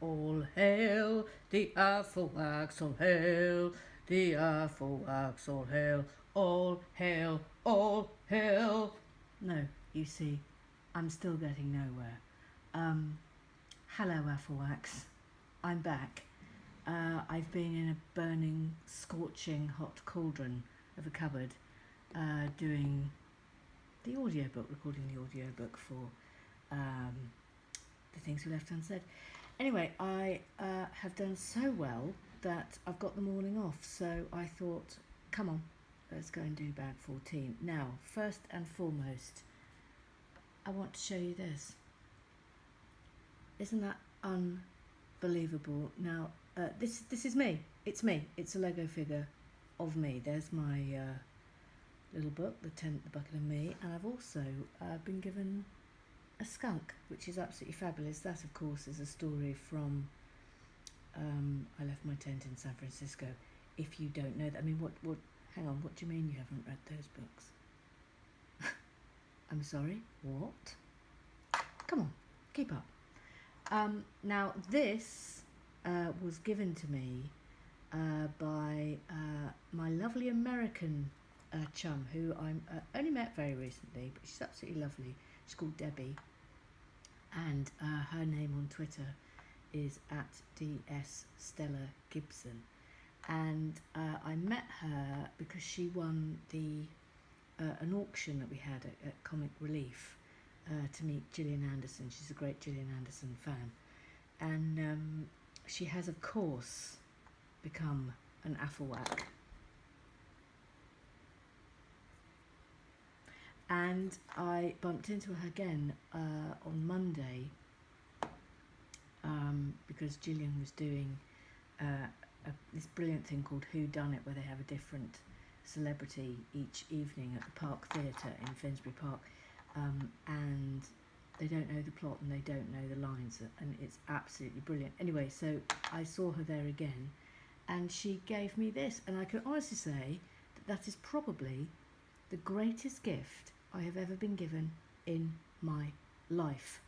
All hail the AFOLWAC, all hail the AFOLWAC, all hail, all hail, all hail. No, you see, I'm still getting nowhere. Hello AFOLWACs, I'm back. I've been in a burning, scorching hot cauldron of a cupboard doing the audiobook, recording the audiobook for the things we left unsaid. Anyway, I have done so well that I've got the morning off, so I thought, come on, let's go and do bag 14. Now, first and foremost, I want to show you this. Isn't that unbelievable? Now, this is me. It's me. It's a Lego figure of me. There's my little book, The Tent, the Bucket and Me, and I've also been given a skunk, which is absolutely fabulous. That, of course, is a story from I Left My Tent in San Francisco. If you don't know that, I mean, what? Hang on, what do you mean you haven't read those books? I'm sorry, what? Come on, keep up. Now, this was given to me by my lovely American chum, who I only met very recently, but she's absolutely lovely. She's called Debbie, and her name on Twitter is @DS_Stella_Gibson. And I met her because she won an auction that we had at Comic Relief to meet Gillian Anderson. She's a great Gillian Anderson fan, and she has, of course, become an AFOLWAC. And I bumped into her again on Monday because Gillian was doing this brilliant thing called Who Done It, where they have a different celebrity each evening at the Park Theatre in Finsbury Park, and they don't know the plot and they don't know the lines, and it's absolutely brilliant. Anyway, so I saw her there again, and she gave me this, and I can honestly say that is probably the greatest gift I have ever been given in my life.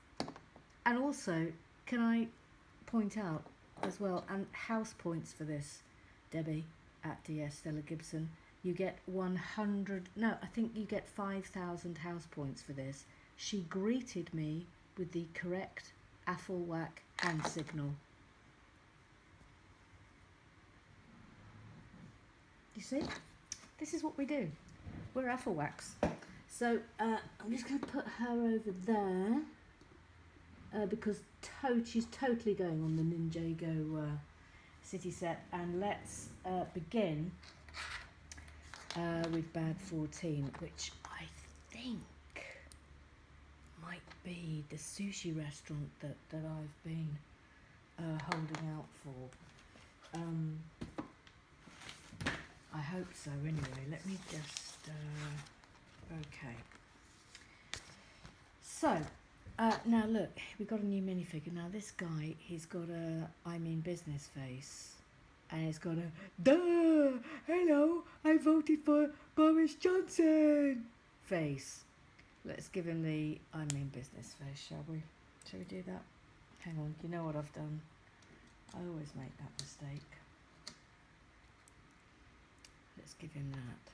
And also, can I point out as well, and house points for this, Debbie @DS_Stella_Gibson, you get 100, no, I think you get 5,000 house points for this. She greeted me with the correct AFOLWAC hand signal. You see? This is what we do. We're AFOLWACs. So I'm just going to put her over there because she's totally going on the Ninjago city set. And let's begin with bag 14, which I think might be the sushi restaurant that I've been holding out for. I hope so. Anyway, let me just okay. So now look, we got a new minifigure. Now this guy, he's got a I mean business face, and he's got a duh, hello, I voted for Boris Johnson face. Let's give him the I mean business face, shall we? Shall we do that? Hang on, you know what I've done? I always make that mistake. Let's give him that.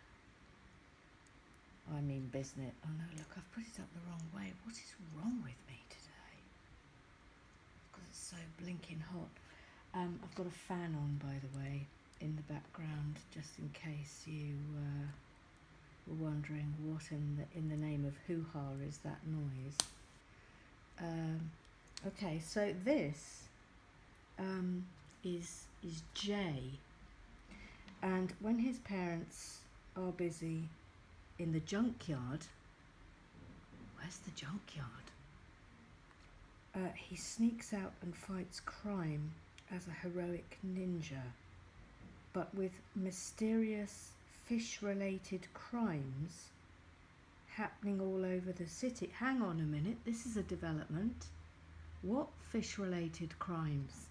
I mean business. Oh no, look, I've put it up the wrong way. What is wrong with me today? Because it's so blinking hot. I've got a fan on, by the way, in the background, just in case you were wondering what in the name of hoo-ha is that noise. Okay, so this is Jay, and when his parents are busy in the junkyard, where's the junkyard? He sneaks out and fights crime as a heroic ninja, but with mysterious fish-related crimes happening all over the city. Hang on a minute, this is a development. What fish-related crimes?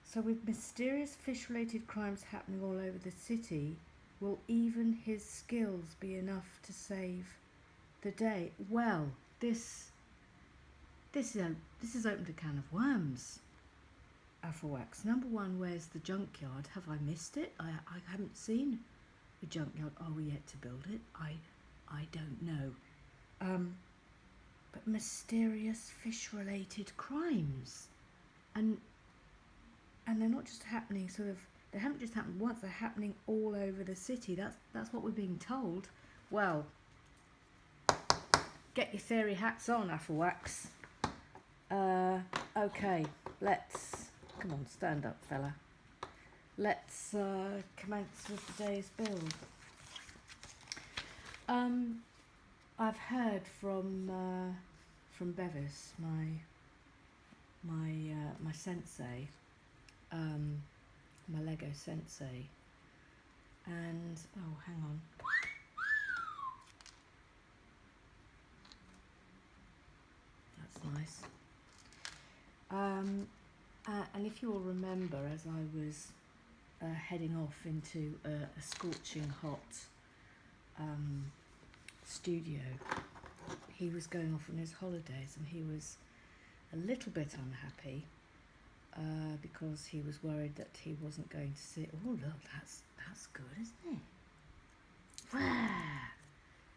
So with mysterious fish-related crimes happening all over the city, will even his skills be enough to save the day? Well, this this has opened a can of worms. AFOLWAC. Number one, where's the junkyard? Have I missed it? I haven't seen the junkyard. Are we yet to build it? I don't know. But mysterious fish-related crimes, and they're not just happening they haven't just happened once, they're happening all over the city. That's what we're being told. Well, get your theory hats on, AFOLWACs. Okay, come on, stand up, fella. Let's commence with today's build. I've heard from Bevis, my sensei, my Lego sensei, and oh, hang on. That's nice. And if you'll remember, as I was heading off into a scorching hot studio, he was going off on his holidays, and he was a little bit unhappy because he was worried that he wasn't going to see. Oh look, that's good, isn't it? Wow.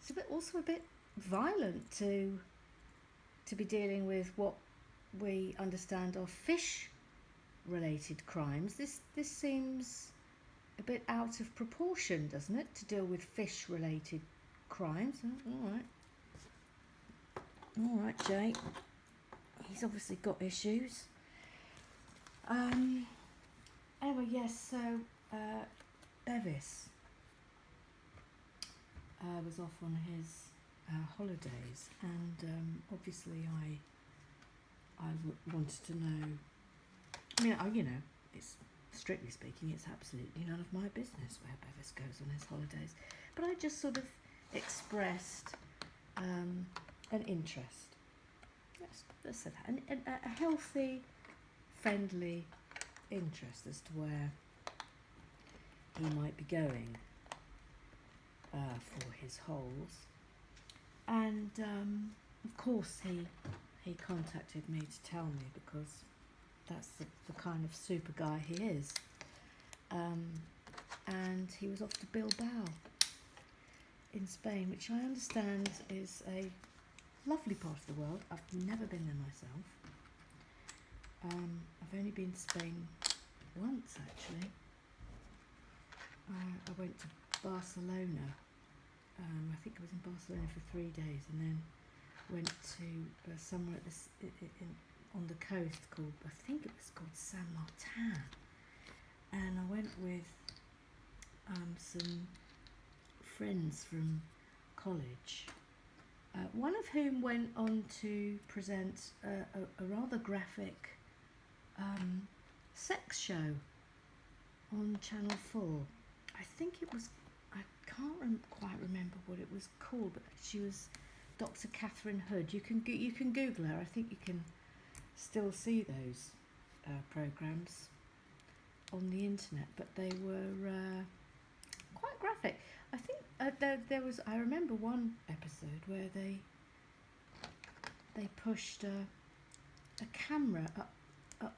It's also a bit violent to be dealing with what we understand are fish-related crimes. This seems a bit out of proportion, doesn't it, to deal with fish-related crimes? All right, Jay. He's obviously got issues. Anyway, yes. So Bevis was off on his holidays, and obviously I wanted to know. I mean, you know, it's strictly speaking, it's absolutely none of my business where Bevis goes on his holidays. But I just sort of expressed an interest. Yes, let's say that. A healthy, friendly interest as to where he might be going for his holes. And of course he contacted me to tell me, because that's the kind of super guy he is. And he was off to Bilbao in Spain, which I understand is a lovely part of the world. I've never been there myself. I've only been to Spain once, actually. I went to Barcelona. I think I was in Barcelona for 3 days, and then went to somewhere on the coast called, I think it was called Saint Martin. And I went with some friends from college, one of whom went on to present a rather graphic sex show on Channel 4. I think it was, I can't quite remember what it was called, but she was Dr. Catherine Hood. You can Google her. I think you can still see those programmes on the internet, but they were quite graphic. I think there was, I remember one episode where they pushed a camera up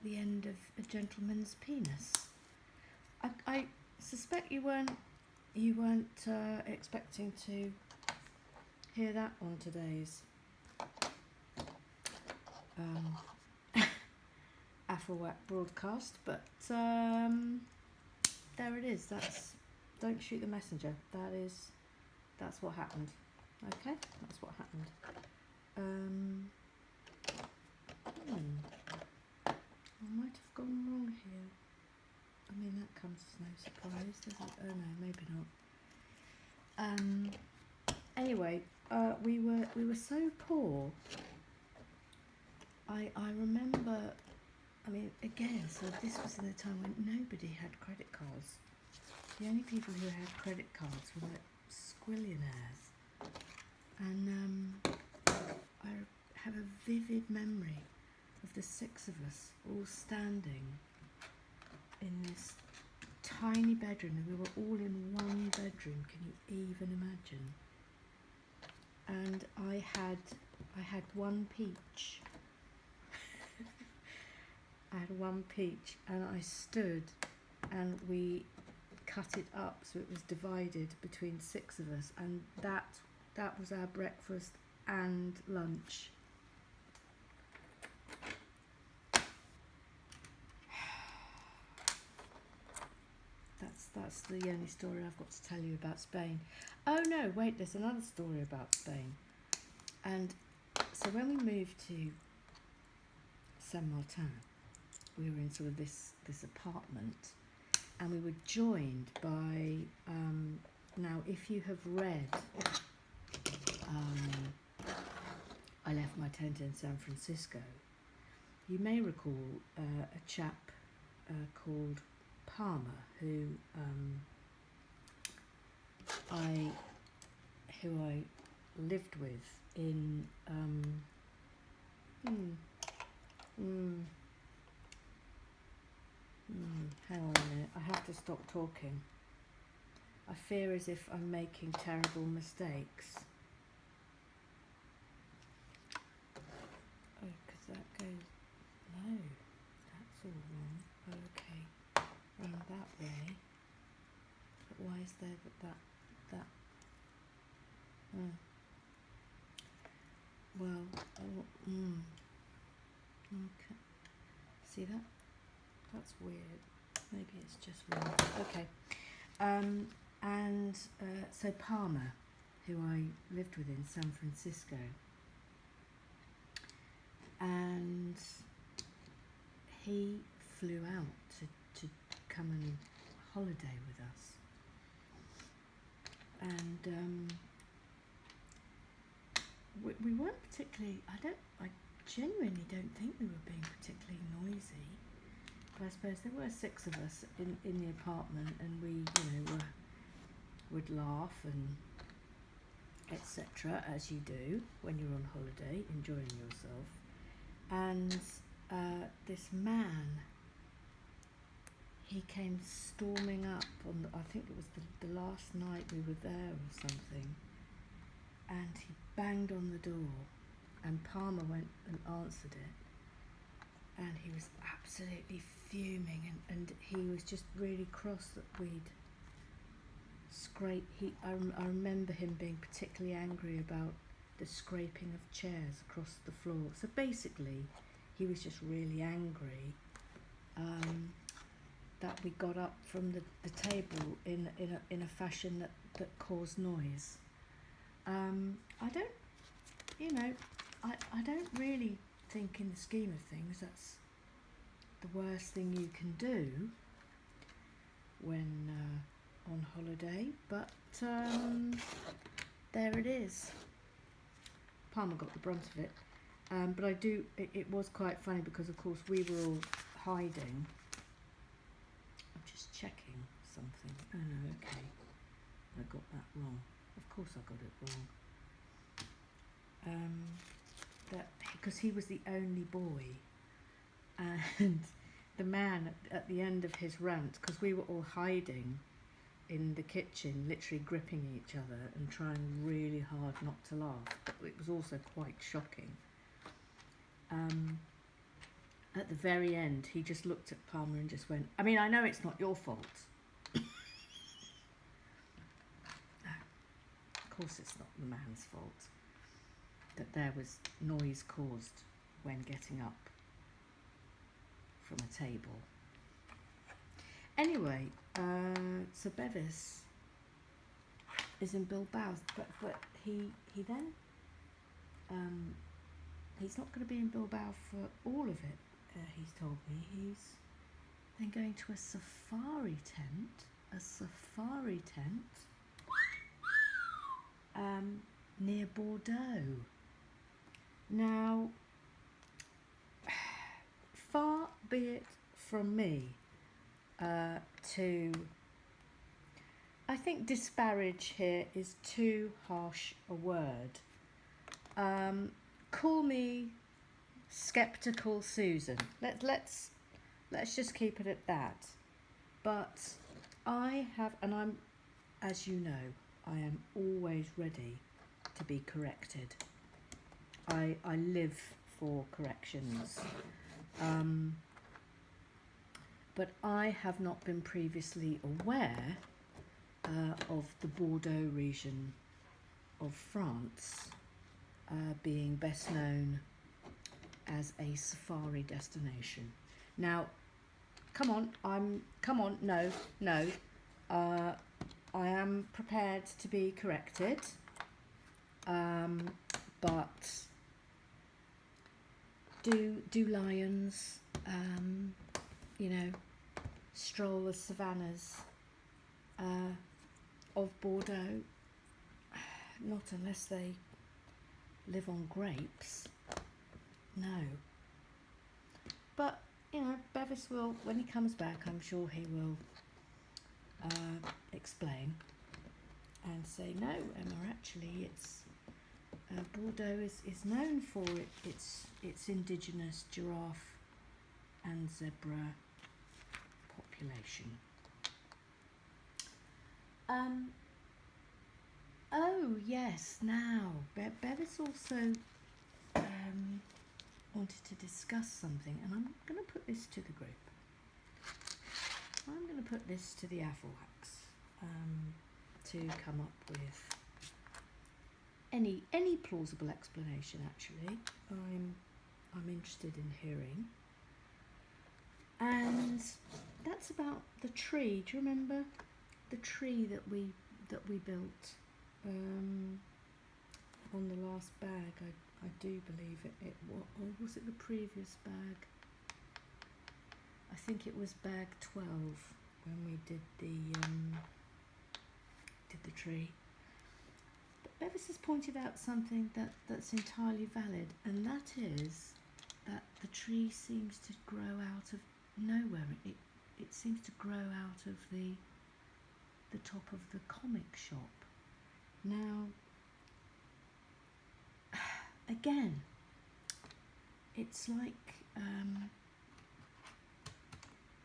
the end of a gentleman's penis. I suspect you weren't expecting to hear that on today's AFOLWAC broadcast, but there it is. Don't shoot the messenger. That's what happened. Okay, that's what happened. I might have gone wrong here. I mean, that comes as no surprise, does it? Oh no, maybe not. Anyway, we were so poor. I remember. I mean, again, so this was in a time when nobody had credit cards. The only people who had credit cards were like squillionaires. And I have a vivid memory of the 6 of us all standing in this tiny bedroom, and we were all in one bedroom. Can you even imagine? And I had one peach I had one peach, and I stood and we cut it up so it was divided between 6 of us, and that was our breakfast and lunch. That's the only story I've got to tell you about Spain. Oh no, wait, there's another story about Spain. And so when we moved to Saint Martin, we were in sort of this apartment, and we were joined by, now if you have read I Left My Tent in San Francisco, you may recall a chap called Palmer who I lived with in hang on a minute, I have to stop talking. I fear as if I'm making terrible mistakes. Oh, because that goes, no, that's all wrong. Okay, round that way. But why is there that? Well, okay. See that? That's weird. Maybe it's just wrong. Okay. So Palmer, who I lived with in San Francisco, and he flew out to come and holiday with us. And we weren't particularly, I genuinely don't think we were being particularly noisy. But I suppose there were 6 of us in the apartment, and we, would laugh and etc. as you do when you're on holiday, enjoying yourself. And this man, he came storming up on I think it was the last night we were there or something, and he banged on the door, and Palmer went and answered it, and he was absolutely fuming, and he was just really cross that we'd scrape. I remember him being particularly angry about the scraping of chairs across the floor. So basically, he was just really angry that we got up from the table in a fashion that caused noise. I don't really think, in the scheme of things, that's the worst thing you can do when on holiday, but there it is. Palmer got the brunt of it, but it was quite funny because of course we were all hiding. I'm just checking something. Oh no, okay, I got that wrong. Of course I got it wrong. Because he was the only boy, and the man at the end of his rant, because we were all hiding in the kitchen, literally gripping each other and trying really hard not to laugh, but it was also quite shocking. At the very end, he just looked at Palmer and just went, I mean, I know it's not your fault. No, of course it's not the man's fault that there was noise caused when getting up from a table. Anyway, so Bevis is in Bilbao, but he then he's not going to be in Bilbao for all of it. He's told me he's then going to a safari tent near Bordeaux. Now, far be it from me to, I think disparage here is too harsh a word. Call me skeptical Susan. Let's just keep it at that. But I have, and I'm, as you know, I am always ready to be corrected. I live for corrections. but I have not been previously aware of the Bordeaux region of France being best known as a safari destination. Now, come on, no, I am prepared to be corrected, but do lions, you know, stroll the savannas of Bordeaux? Not unless they live on grapes. No. But, you know, Bevis will, when he comes back, I'm sure he will explain and say, no, Emma, actually it's Bordeaux is known for its indigenous giraffe and zebra population. Oh yes, now Bevis also wanted to discuss something, and I'm going to put this to the group. I'm going to put this to the AFOLWACs to come up with any plausible explanation. Actually, I'm interested in hearing, and that's about the tree. Do you remember the tree that we built on the last bag? I do believe it or was it the previous bag? I think it was bag 12 when we did the tree. But Bevis has pointed out something that's entirely valid, and that is that the tree seems to grow out of nowhere. It seems to grow out of the top of the comic shop. Now, again, it's like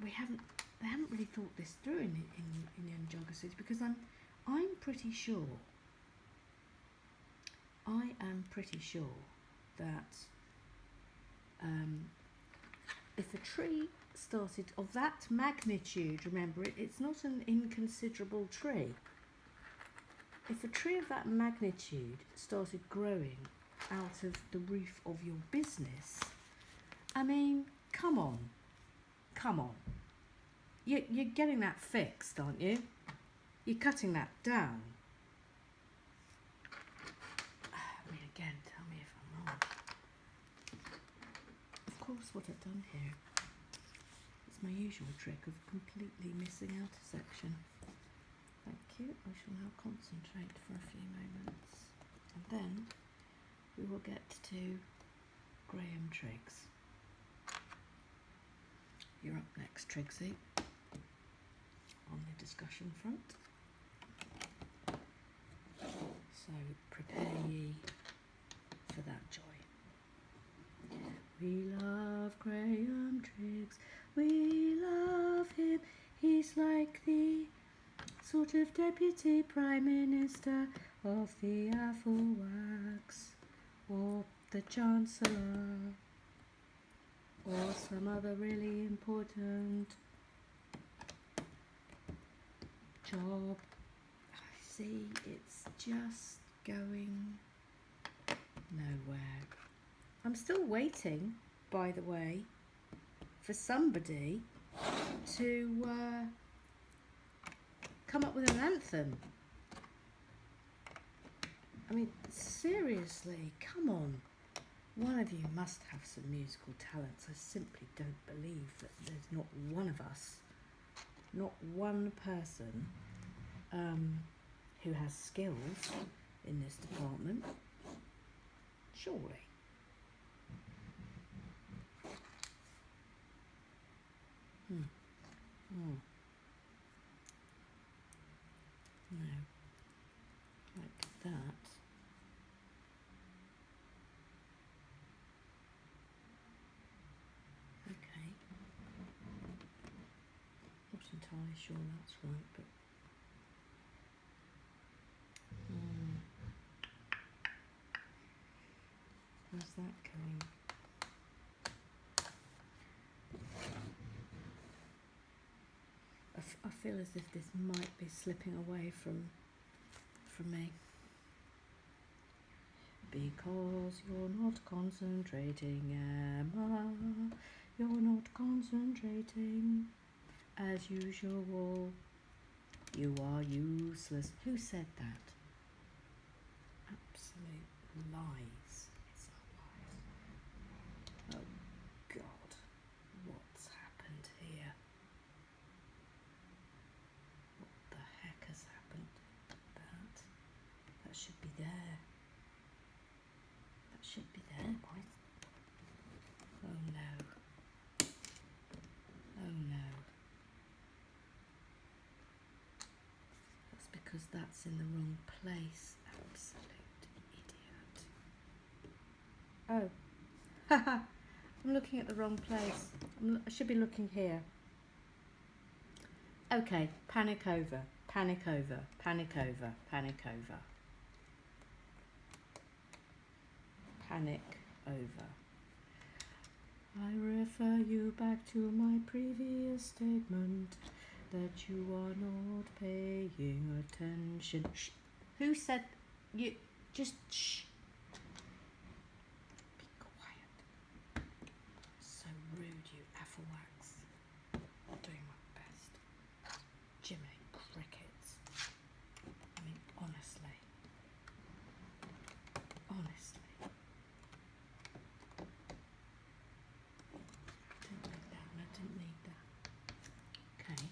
they haven't really thought this through in Young Geography, because I'm pretty sure that if a tree started of that magnitude, remember it's not an inconsiderable tree. If a tree of that magnitude started growing out of the roof of your business, I mean, come on. You're getting that fixed, aren't you? You're cutting that down. I mean, again, tell me if I'm wrong. Of course, what I've done here is my usual trick of completely missing out a section. Thank you. I shall now concentrate for a few moments, and then we will get to Graham Triggs. You're up next, Triggsy, on the discussion front. So prepare ye for that joy. We love Graham Triggs, we love him, he's like the sort of Deputy Prime Minister of the AFOLWACs, or the Chancellor, or some other really important job. I see, it's just going nowhere. I'm still waiting, by the way, for somebody to come up with an anthem. I mean, seriously, come on. One of you must have some musical talents. I simply don't believe that there's not one of us, not one person who has skills in this department. Surely. No. Like that. Okay. Not entirely sure that's right, but where's that going? I feel as if this might be slipping away from me. Because you're not concentrating, Emma. You're not concentrating. As usual, you are useless. Who said that? Absolute lies. It's not lies. Oh God, what's happened here? What the heck has happened? That should be there. That should be there, boys. Oh no. Oh no. That's because that's in the wrong place. Absolute idiot. Oh. Haha. I'm looking at the wrong place. I should be looking here. Okay, panic over, panic over, panic over, panic over. Panic over. I refer you back to my previous statement that you are not paying attention. Shh. Who said you? Just shh. Be quiet. So rude, you AFOLWACs. I'm doing my best. Jiminy crickets. I mean, honestly. Honestly. I didn't need that. Okay.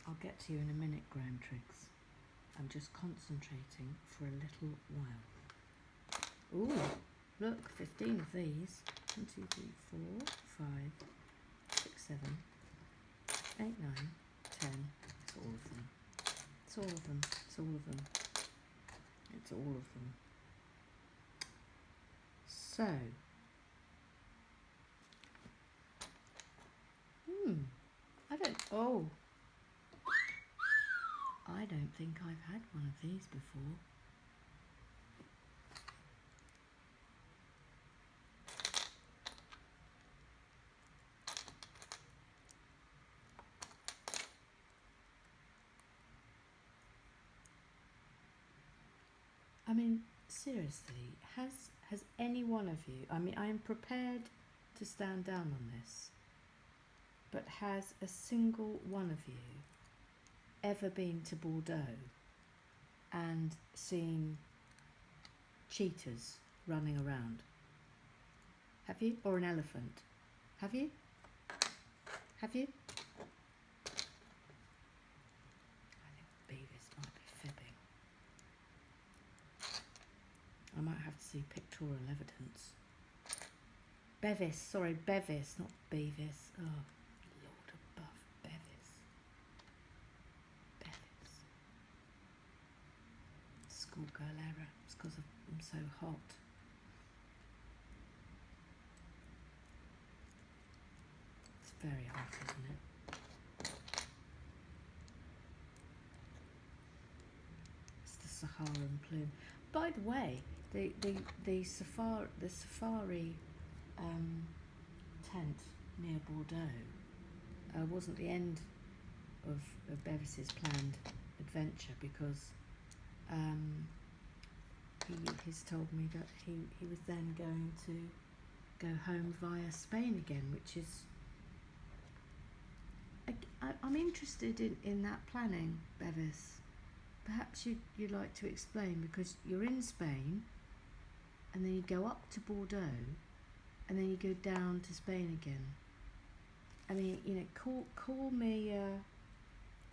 I'll get to you in a minute, Graham Triggs. I'm just concentrating for a little while. Ooh, look, 15 of these. 1, 2, 3, 4, 5, 6, 7, 8, 9, 10. It's all of them. It's all of them. It's all of them. It's all of them. So, I don't think I've had one of these before. I mean, seriously, has any one of you, I mean, I am prepared to stand down on this, but has a single one of you ever been to Bordeaux and seen cheetahs running around? Have you? Or an elephant? Have you? Have you? I think Beavis might be fibbing. I might have to see pictorial evidence. Bevis, sorry, Bevis, not Beavis. Oh, Lord above, Bevis. Bevis. Schoolgirl error. It's because I'm so hot. It's very hot, isn't it? It's the Saharan plume. By the way, the safari tent near Bordeaux wasn't the end of Bevis's planned adventure, because he's told me that he was then going to go home via Spain again, which is I'm interested in that planning, Bevis. Perhaps you'd like to explain, because you're in Spain and then you go up to Bordeaux and then you go down to Spain again. I mean, you know, call me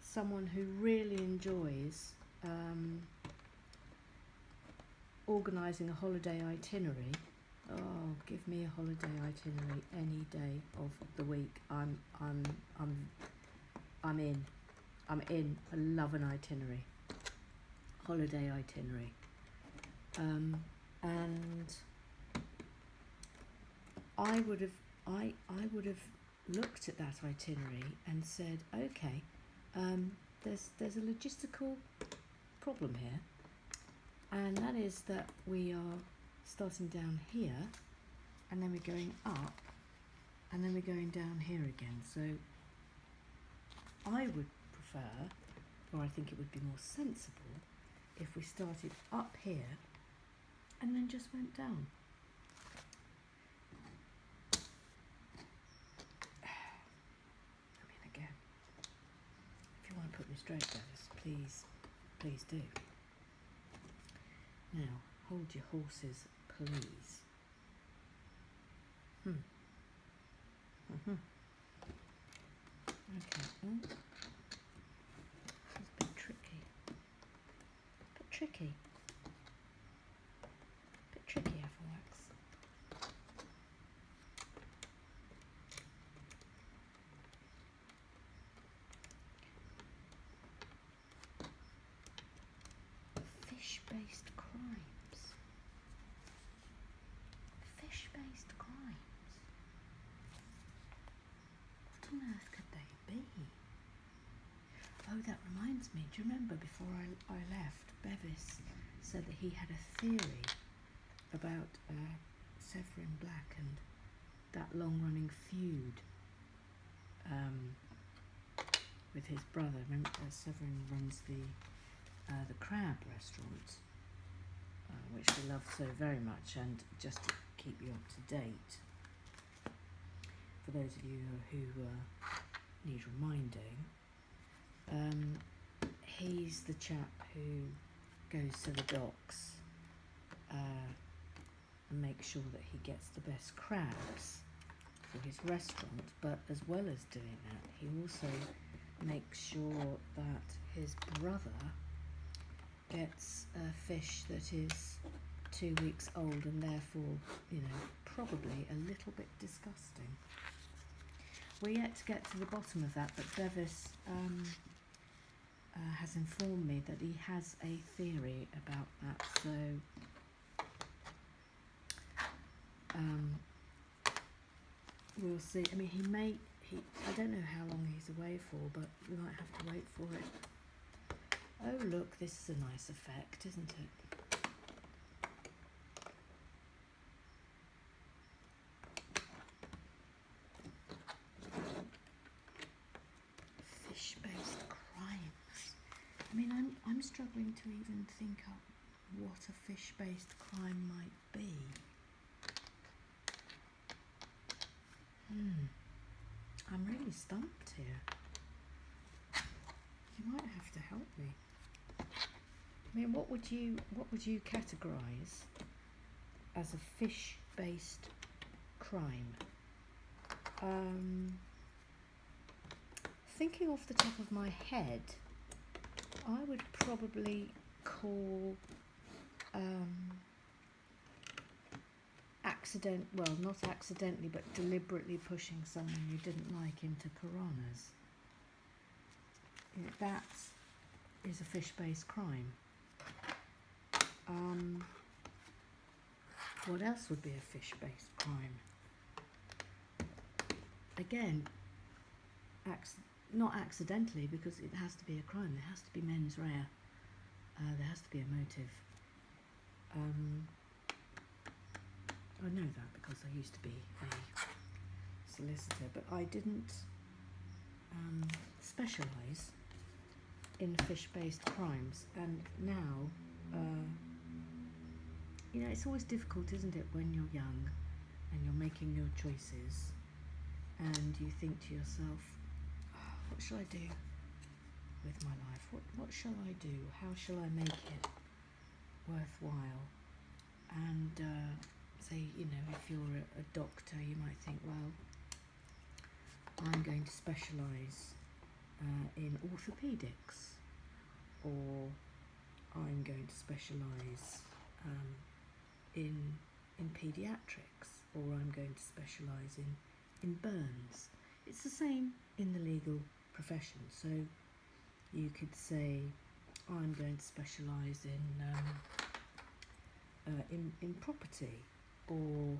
someone who really enjoys organising a holiday itinerary. Oh, give me a holiday itinerary any day of the week. I'm in. I love an itinerary. Holiday itinerary. And I would have looked at that itinerary and said, okay, there's a logistical problem here, and that is that we are starting down here, and then we're going up, and then we're going down here again. So I would prefer, or I think it would be more sensible, if we started up here and then just went down. I mean, again, if you want to put me straight, Dennis, please do. Now, hold your horses, please. Okay. Oh. This is a bit tricky. Bit tricky. Bit tricky, AFOLWAC. Fish-based crimes. Fish-based crimes. What on earth could they be? Oh, that reminds me. Do you remember before I left, Bevis said that he had a theory about Severin Black and that long-running feud with his brother. Remember, Severin runs the crab restaurant, which we love so very much. And just to keep you up to date, for those of you who need reminding, he's the chap who goes to the docks and makes sure that he gets the best crabs for his restaurant, but as well as doing that, he also makes sure that his brother gets a fish that is 2 weeks old and therefore, you know, probably a little bit disgusting. We're yet to get to the bottom of that, but Bevis has informed me that he has a theory about that, so we'll see. I mean, I don't know how long he's away for, but we might have to wait for it. Oh look, this is a nice effect, isn't it? Fish-based crimes. I mean, I'm struggling to even think up what a fish-based crime might be. I'm really stumped here. You might have to help me. I mean, what would you categorise as a fish-based crime? Thinking off the top of my head, I would probably call not accidentally, but deliberately pushing someone you didn't like into piranhas. That is a fish-based crime. What else would be a fish-based crime? Again, not accidentally, because it has to be a crime. There has to be mens rea. There has to be a motive. I know that because I used to be a solicitor, but I didn't specialise in fish-based crimes, and now you know, it's always difficult, isn't it, when you're young and you're making your choices and you think to yourself, oh, what shall I do with my life? What shall I do? How shall I make it worthwhile? And say, you know, if you're a doctor, you might think, well, I'm going to specialise in orthopaedics, or I'm going to specialise in paediatrics, or I'm going to specialise in burns. It's the same in the legal profession. So you could say, I'm going to specialise in property, or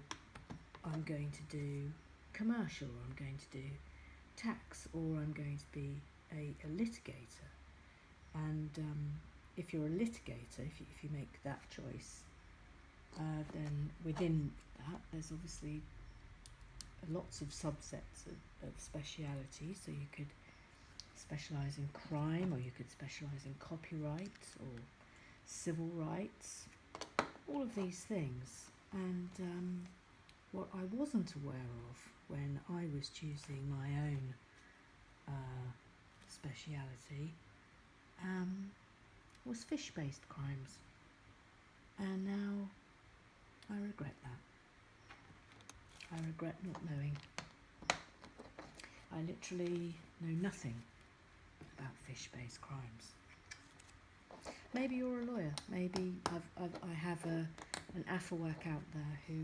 I'm going to do commercial, or I'm going to do tax, or I'm going to be a litigator. And if you're a litigator, if you make that choice, then within that there's obviously lots of subsets of speciality. So you could specialise in crime, or you could specialise in copyright or civil rights, all of these things. And what I wasn't aware of when I was choosing my own speciality was fish-based crimes, and now I regret that. I regret not knowing. I literally know nothing about fish-based crimes. Maybe you're a lawyer. Maybe I have an AFOLWAC out there who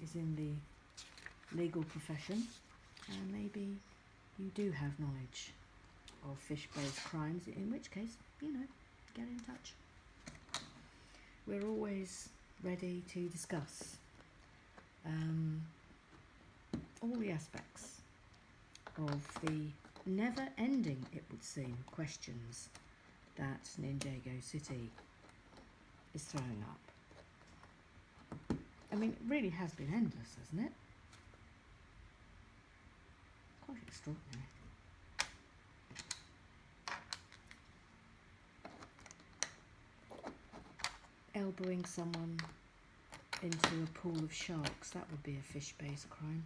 is in the legal profession, and maybe you do have knowledge of fish-based crimes, in which case, get in touch. We're always ready to discuss all the aspects of the never-ending, it would seem, questions that Ninjago City is throwing up. I mean, it really has been endless, hasn't it? Quite extraordinary. Elbowing someone into a pool of sharks, that would be a fish-based crime.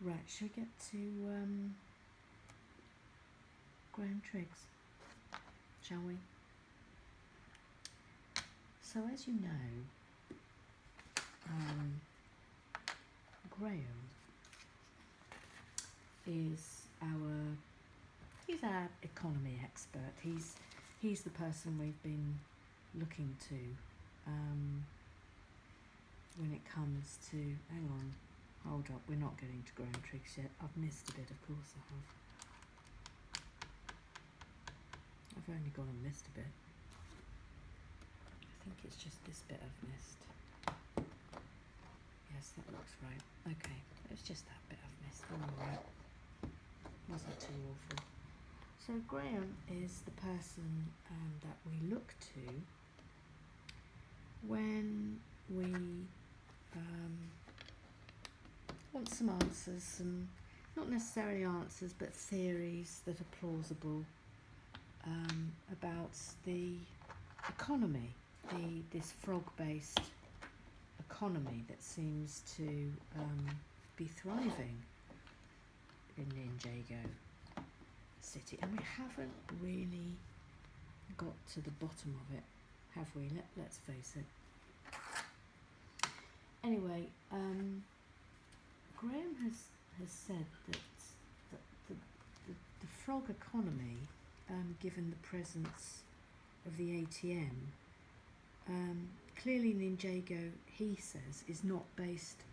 Right, shall we get to Graham Triggs, shall we? So as you know, Graham is he's our economy expert. He's the person we've been looking to when it comes to, hang on, hold up, we're not getting to Graham Triggs yet. I've missed a bit, of course I have. I've only gone and missed a bit. I think it's just this bit I've missed. Yes, that looks right. Okay, it's just that bit I've missed. All right. Wasn't too awful. So Graham is the person that we look to when we want some answers, some not necessarily answers, but theories that are plausible about the economy, this frog-based economy that seems to be thriving in Ninjago City, and we haven't really got to the bottom of it, have we? Let's face it. Anyway, Graham has said that the frog economy, given the presence of the ATM, clearly Ninjago, he says, is not based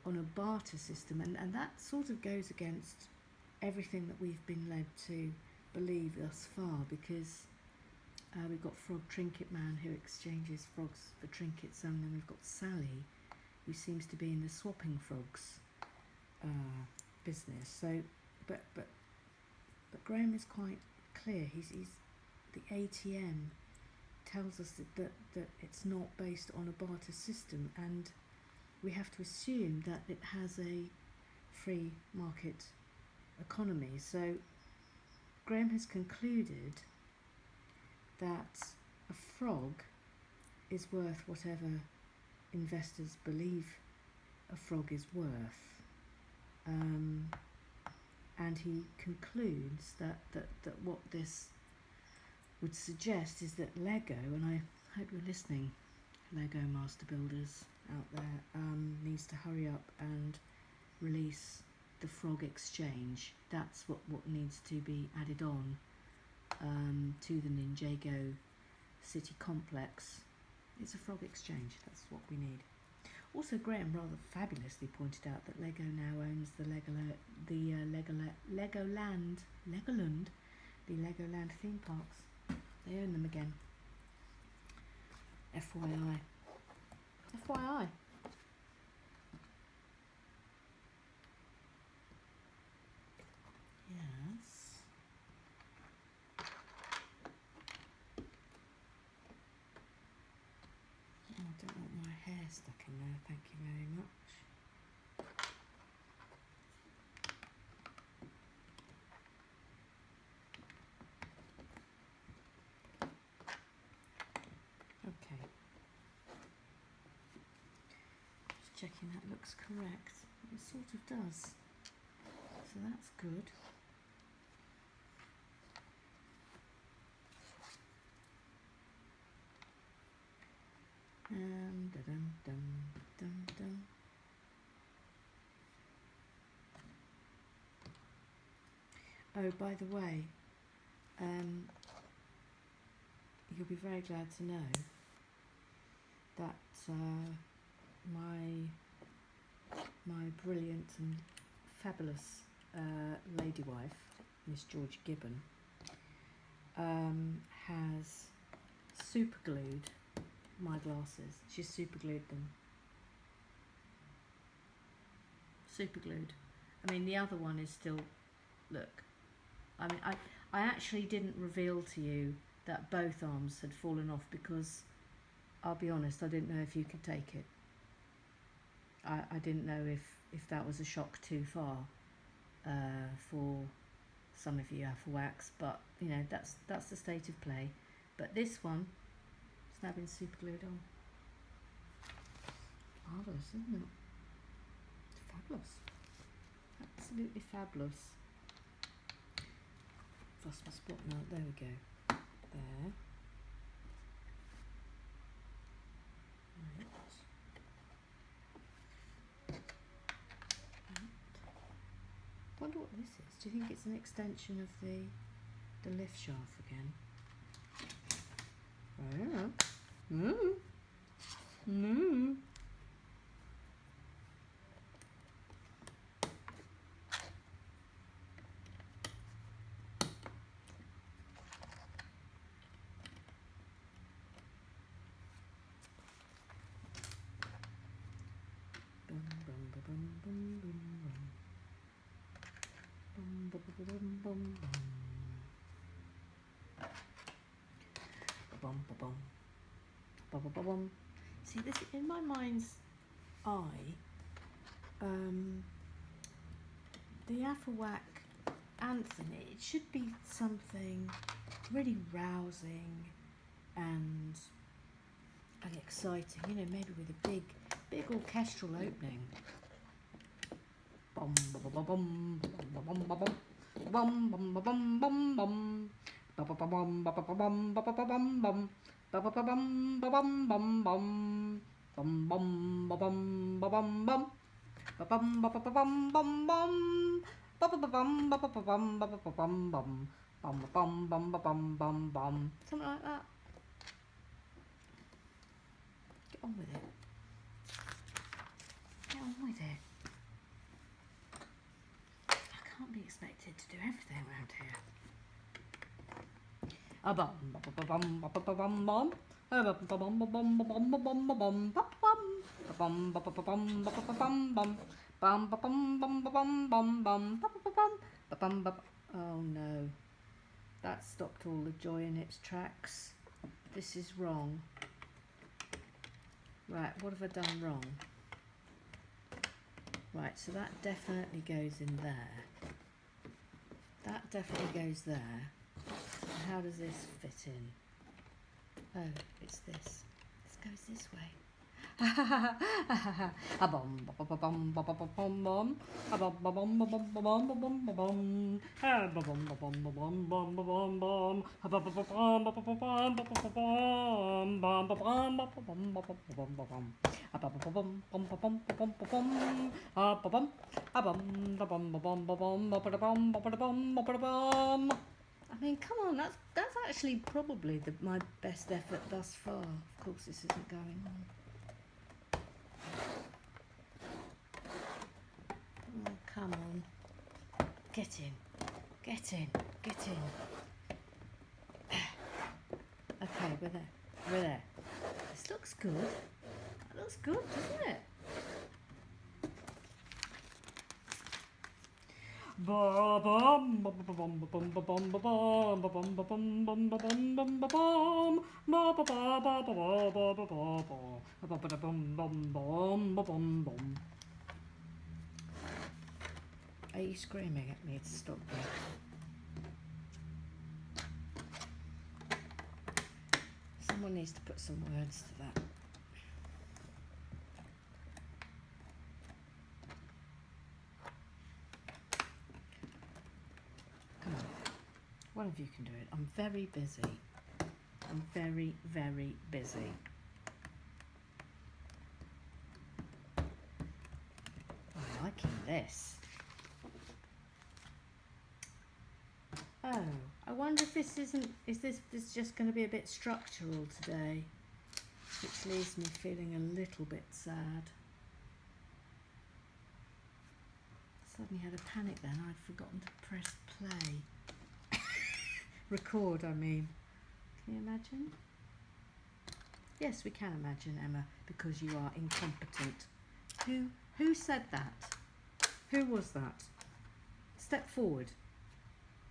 on a barter system, and that sort of goes against everything that we've been led to believe thus far, because we've got Frog Trinket Man who exchanges frogs for trinkets, and then we've got Sally who seems to be in the swapping frogs business. So, but Graham is quite clear. He's the ATM tells us that it's not based on a barter system, and we have to assume that it has a free market economy. So Graham has concluded that a frog is worth whatever investors believe a frog is worth, and he concludes that what this would suggest is that Lego, and I hope you're listening, Lego master builders out there, needs to hurry up and release the frog exchange. That's what needs to be added on to the Ninjago City complex, It's a frog exchange. That's what we need. Also, Graham rather fabulously pointed out that Lego now owns the Legoland, the Legoland theme parks. They own them again. FYI. FYI. Yes. Oh, I don't want my hair stuck in there, thank you very much. Okay. Just checking that looks correct. It sort of does. So that's good. Dum dum dum dum. Oh, by the way, you'll be very glad to know that my brilliant and fabulous lady wife, Miss George Gibbon, has super glued my glasses. She's super glued them. Super glued. I mean, the other one is still, look, I mean, I actually didn't reveal to you that both arms had fallen off because, I'll be honest, I didn't know if you could take it. I didn't know if that was a shock too far for some of you AFOLWACs, but you know, that's the state of play. But this one has now been super glued on. Marvellous, isn't it? Fabulous. Absolutely fabulous. Lost my spot now. There we go. There. Right. Wonder what this is. Do you think it's an extension of the lift shaft again? I don't know. See, this in my mind's eye, the AFOLWAC anthem, it should be something really rousing and exciting, you know, maybe with a big orchestral opening. Bum bum bum bum bum bum bum bum bum bum bum bum bum bum bum bum bum ba ba ba bum ba bum bum bum bum bum ba bum ba bum bum ba bum ba ba bum bum bum ba ba bum ba ba bum ba ba bum bum bum bum bum ba bum bum bum, something like that. Get on with it. Get on with it. I can't be expected to do everything around here. A bum ba ba bum ba ba bum bum. A bum ba bum ba bum ba bum ba bum ba bum ba bum. A bum ba ba bum ba ba bum bum. Bum ba bum bum ba bum bum bum ba ba bum ba bum ba. Oh no, that stopped all the joy in its tracks. This is wrong. Right, what have I done wrong? Right, so that definitely goes in there. That definitely goes there. How does this fit in? Oh, it's this. This goes this way. A bum ba ba bum ba ba bum bum. A bum ba bum ba bum ba bum ba bum ba bum. A ba bum ba bum ba bum bum ba bum bum. A ba ba ba bum ba ba bum ba ba bum bum ba bum ba bum ba bum ba bum. A ba ba bum bum ba bum ba bum ba bum. A ba bum ba bum ba bum ba bum ba bum ba ba bum ba ba bum ba ba bum. I mean, come on, that's actually probably my best effort thus far. Of course, this isn't going on. Oh, come on. Get in. Get in. Get in. Okay, we're there. We're there. This looks good. That looks good, doesn't it? Are you screaming at me to stop me? Someone needs to put some words to that. Come on. One of you can do it. I'm very busy. I'm very, very busy. I'm liking this. Oh, I wonder if this is this just going to be a bit structural today, which leaves me feeling a little bit sad. Suddenly had a panic then, I'd forgotten to press play. Record, I mean. Can you imagine? Yes, we can imagine, Emma, because you are incompetent. Who said that? Who was that? Step forward.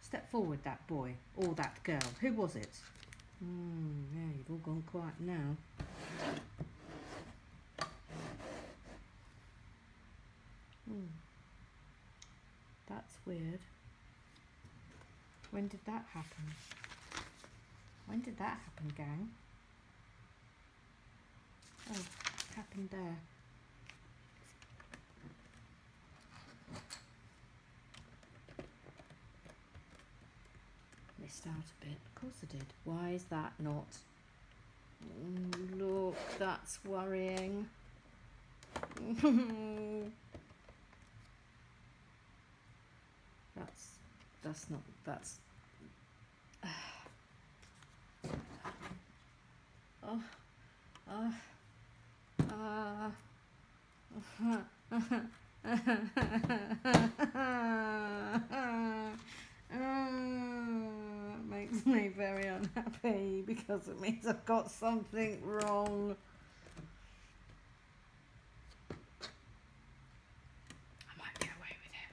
Step forward, that boy, or that girl. Who was it? Yeah, you've all gone quiet now. That's weird. When did that happen? When did that happen, gang? Oh, it happened there. Missed out a bit. Of course I did. Why is that not? Look, that's worrying. That's not. That's. Makes me very unhappy because it means I've got something wrong. I might get away with it.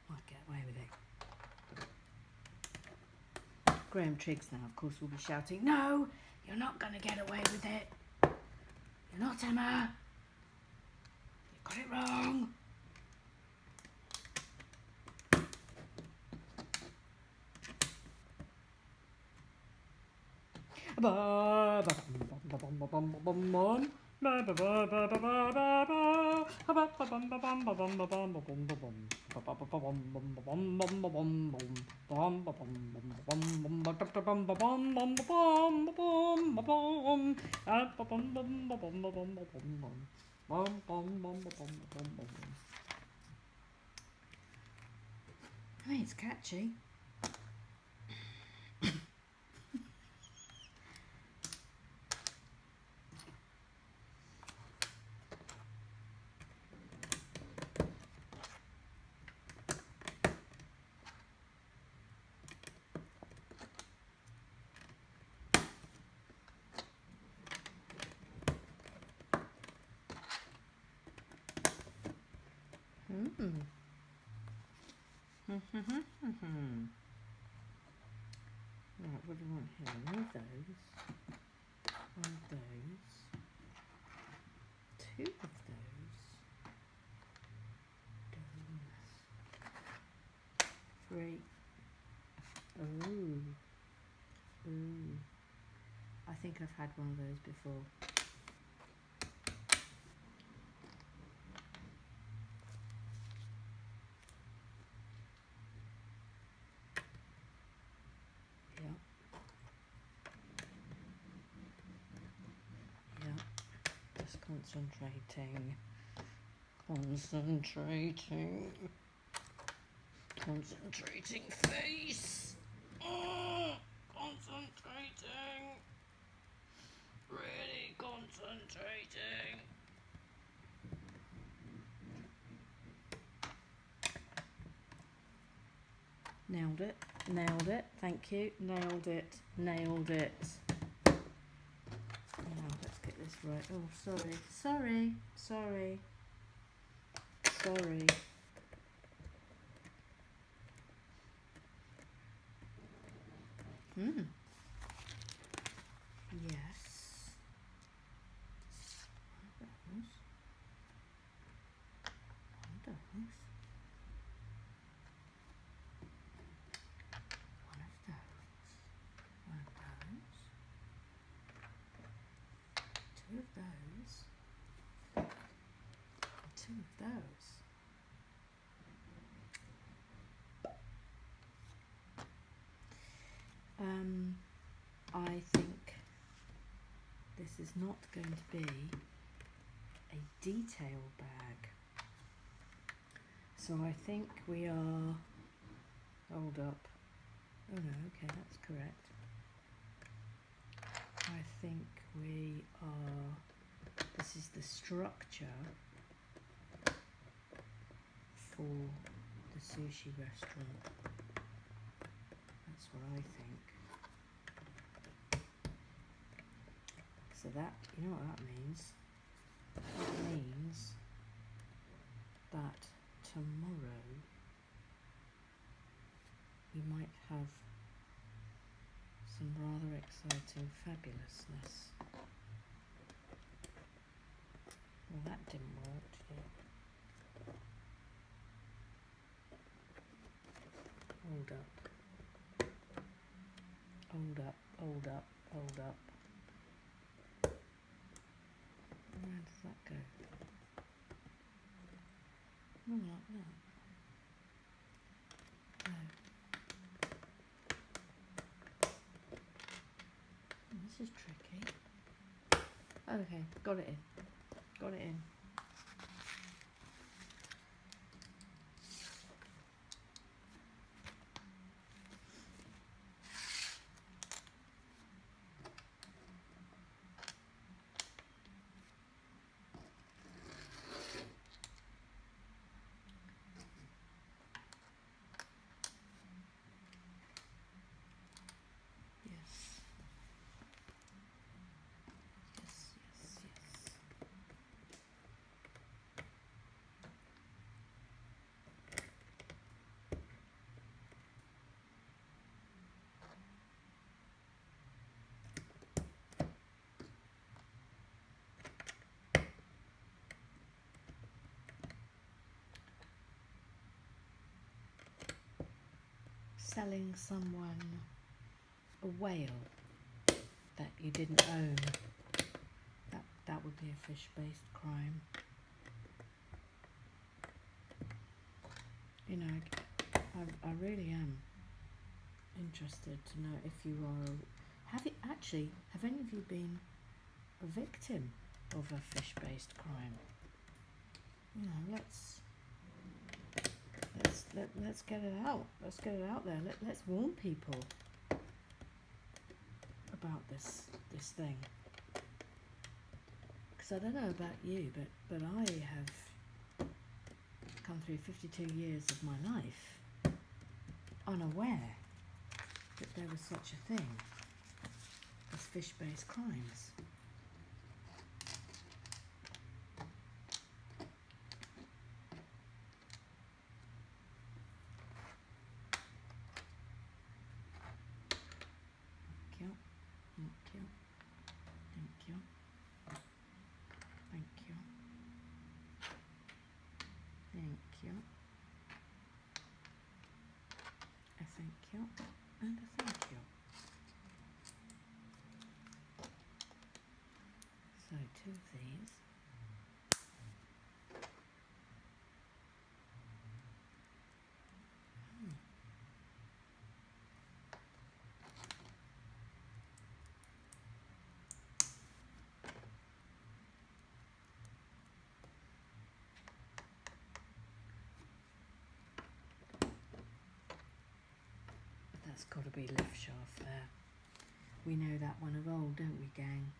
Might get away with it. Graham Triggs now, of course, will be shouting, "No, you're not going to get away with it. You're not, Emma. You got it wrong." I mean, it's catchy. Right, what do we want here? One of those. One of those. Two of those. Three. Ooh. Ooh. I think I've had one of those before. Concentrating. Concentrating face. Oh, concentrating. Really concentrating. Nailed it. Nailed it. Thank you. Nailed it. Nailed it. Now let's get this right. Oh, sorry. Sorry. Sorry. Sorry. Yes. One of those. One of those. One of those. Two of those. And two of those. I think this is not going to be a detail bag. So I think we are, hold up, oh no, okay, that's correct. I think we are, this is the structure for the sushi restaurant. That's what I think. So that, you know what that means? That means that tomorrow we might have some rather exciting fabulousness. Well, that didn't work, did it? Hold up. Hold up, hold up, hold up. Where does that go? More like that. No. This is tricky. Okay, got it in. Got it in. Selling someone a whale that you didn't own, that would be a fish-based crime. You know, I really am interested to know if you are, have any of you been a victim of a fish-based crime? You know, let's get it out. Let's get it out there. Let's warn people about this thing. Because I don't know about you, but I have come through 52 years of my life unaware that there was such a thing as fish-based crimes. And a thank you. So 2 of these. That's got to be lift shaft there. We know that one of old, don't we, gang?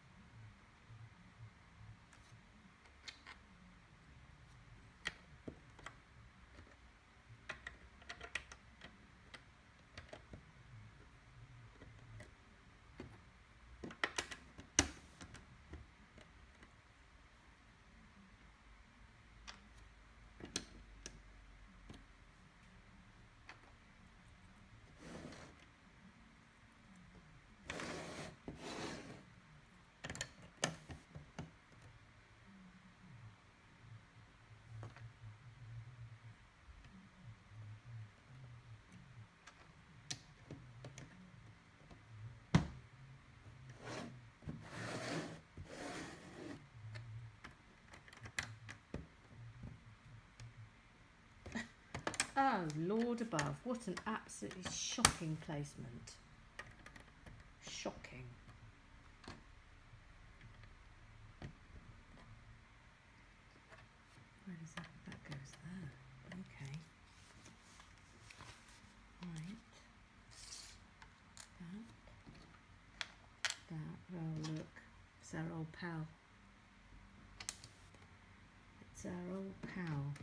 Oh, Lord above, what an absolutely shocking placement. Shocking. Where does that goes there? Okay. Right. That. Oh, look. It's our old pal. It's our old pal.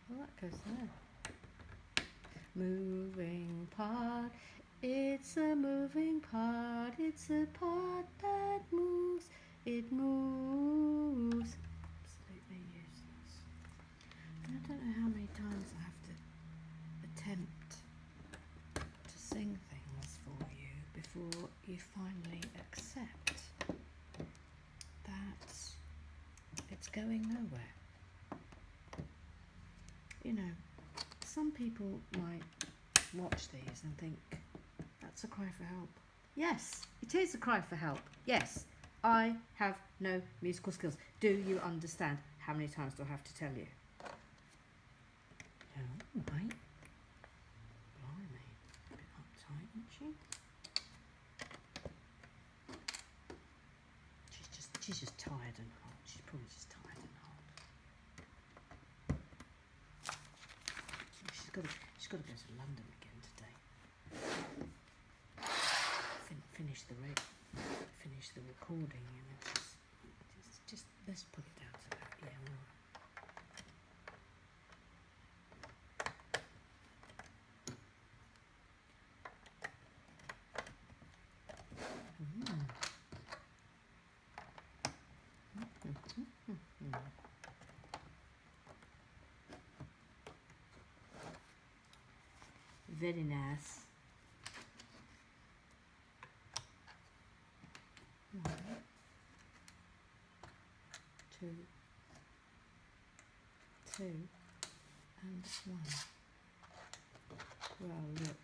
Well, that goes there. Moving part, it's a moving part, it's a part that moves, it moves. Absolutely useless. And I don't know how many times I have to attempt to sing things for you before you finally accept that it's going nowhere. You know, some people might watch these and think, that's a cry for help. Yes, it is a cry for help. Yes, I have no musical skills. Do you understand? How many times do I have to tell you? Oh, right. Blimey. A bit uptight, isn't she? She's just tired and hot. She's probably just tired and hot. She's got to go to London again today. Finish the recording, you know. Just let's put it down to that. Yeah. Very nice. One, two, and one. Well, look.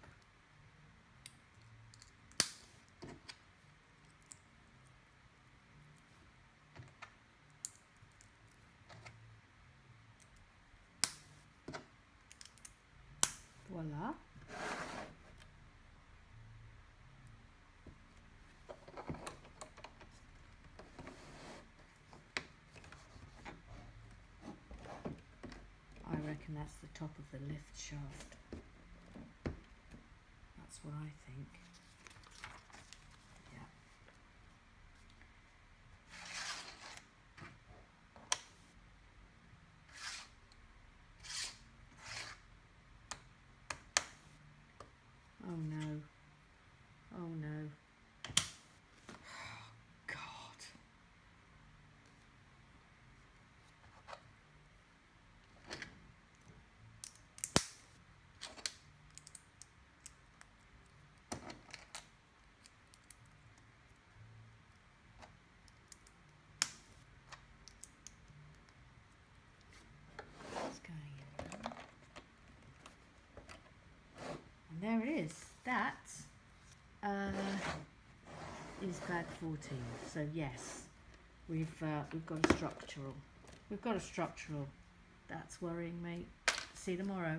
Voila. I reckon that's the top of the lift shaft. That's what I think. Yeah. Oh no. Oh no. Oh, God. What's going on? And there it is. That is bag 14. So yes, we've got a structural. We've got a structural. That's worrying me. See you tomorrow.